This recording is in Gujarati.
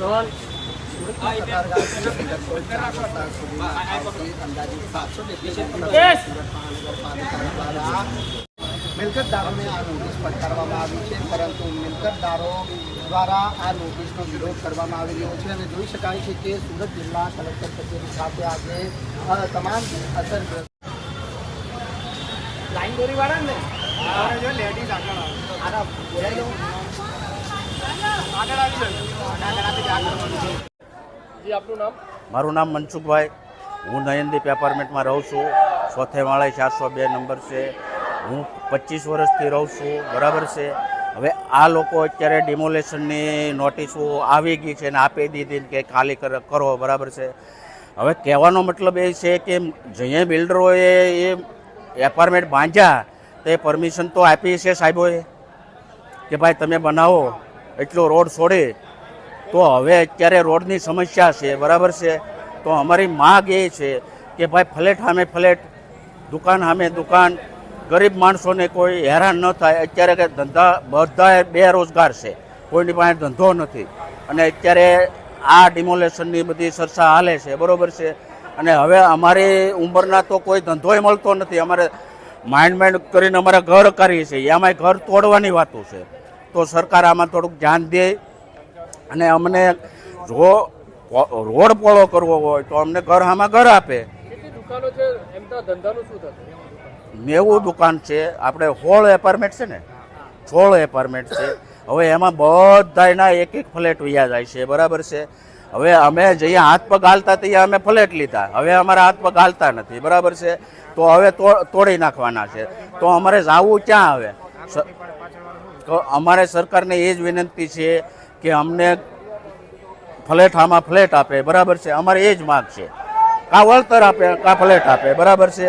મિલકતદારોને આ નોટિસ ફટકારવામાં આવી છે, પરંતુ મિલકતદારો દ્વારા આ નોટિસનો વિરોધ કરવામાં આવી રહ્યો છે અને જોઈ શકાય છે કે સુરત જિલ્લા કલેક્ટર કચેરી ખાતે આજે તમામ અસરગ્રસ્ત લાઈન દોરીવાળા ને લેડીઝ આગળ મારું નામ મનસુખભાઈ, હું નયનદીપ એપાર્ટમેન્ટમાં રહું છું. ચોથે માળે 402 નંબર છે. હું 25 વર્ષથી રહું છું, બરાબર છે. હવે આ લોકો અત્યારે ડિમોલેશનની નોટિસો આવી ગઈ છે અને આપી દીધી કે ખાલી કરો, બરાબર છે. હવે કહેવાનો મતલબ એ છે કે જે બિલ્ડરોએ એ એપાર્ટમેન્ટ બાંધ્યા તે પરમિશન તો આપી છે સાહેબોએ કે ભાઈ તમે બનાવો એટલો રોડ છોડે. તો હવે અત્યારે રોડની સમસ્યા છે, બરાબર છે. તો અમારી માગ એ છે કે ભાઈ ફ્લેટ સામે ફ્લેટ, દુકાન સામે દુકાન, ગરીબ માણસોને કોઈ હેરાન ન થાય. અત્યારે કે ધંધા બધા બેરોજગાર છે, કોઈની પાસે ધંધો નથી અને અત્યારે આ ડિમોલેશનની બધી ચર્ચા હાલે છે, બરાબર છે. અને હવે અમારી ઉંમરના તો કોઈ ધંધોય મળતો નથી. અમારે માઇન્ડ કરીને અમારે ઘર કરીએ છીએ, એમાંય ઘર તોડવાની વાતો છે. તો સરકાર આમાં થોડુંક ધ્યાન દે અને અમને જો રોડ પોળો કરવો હોય તો અમને ઘર આમાં ઘર આપે. 90 દુકાન છે, આપણે 16 એપાર્ટમેન્ટ છે ને, 16 એપાર્ટમેન્ટ છે. હવે એમાં બધાના એક એક ફ્લેટ વયા જાય છે, બરાબર છે. હવે અમે જઈએ હાથ પગ હાલતા ત્યાં અમે ફ્લેટ લીધા, હવે અમારા હાથ પગ હાલતા નથી, બરાબર છે. તો હવે તોડી નાખવાના છે. તો અમારે જવું ક્યાં? હવે તો અમારે સરકારને એ જ વિનંતી છે કે અમને ફ્લેટ આમાં ફ્લેટ આપે, બરાબર છે. અમારે એ જ માગ છે, કાં વળતર આપે કાં ફ્લેટ આપે, બરાબર છે.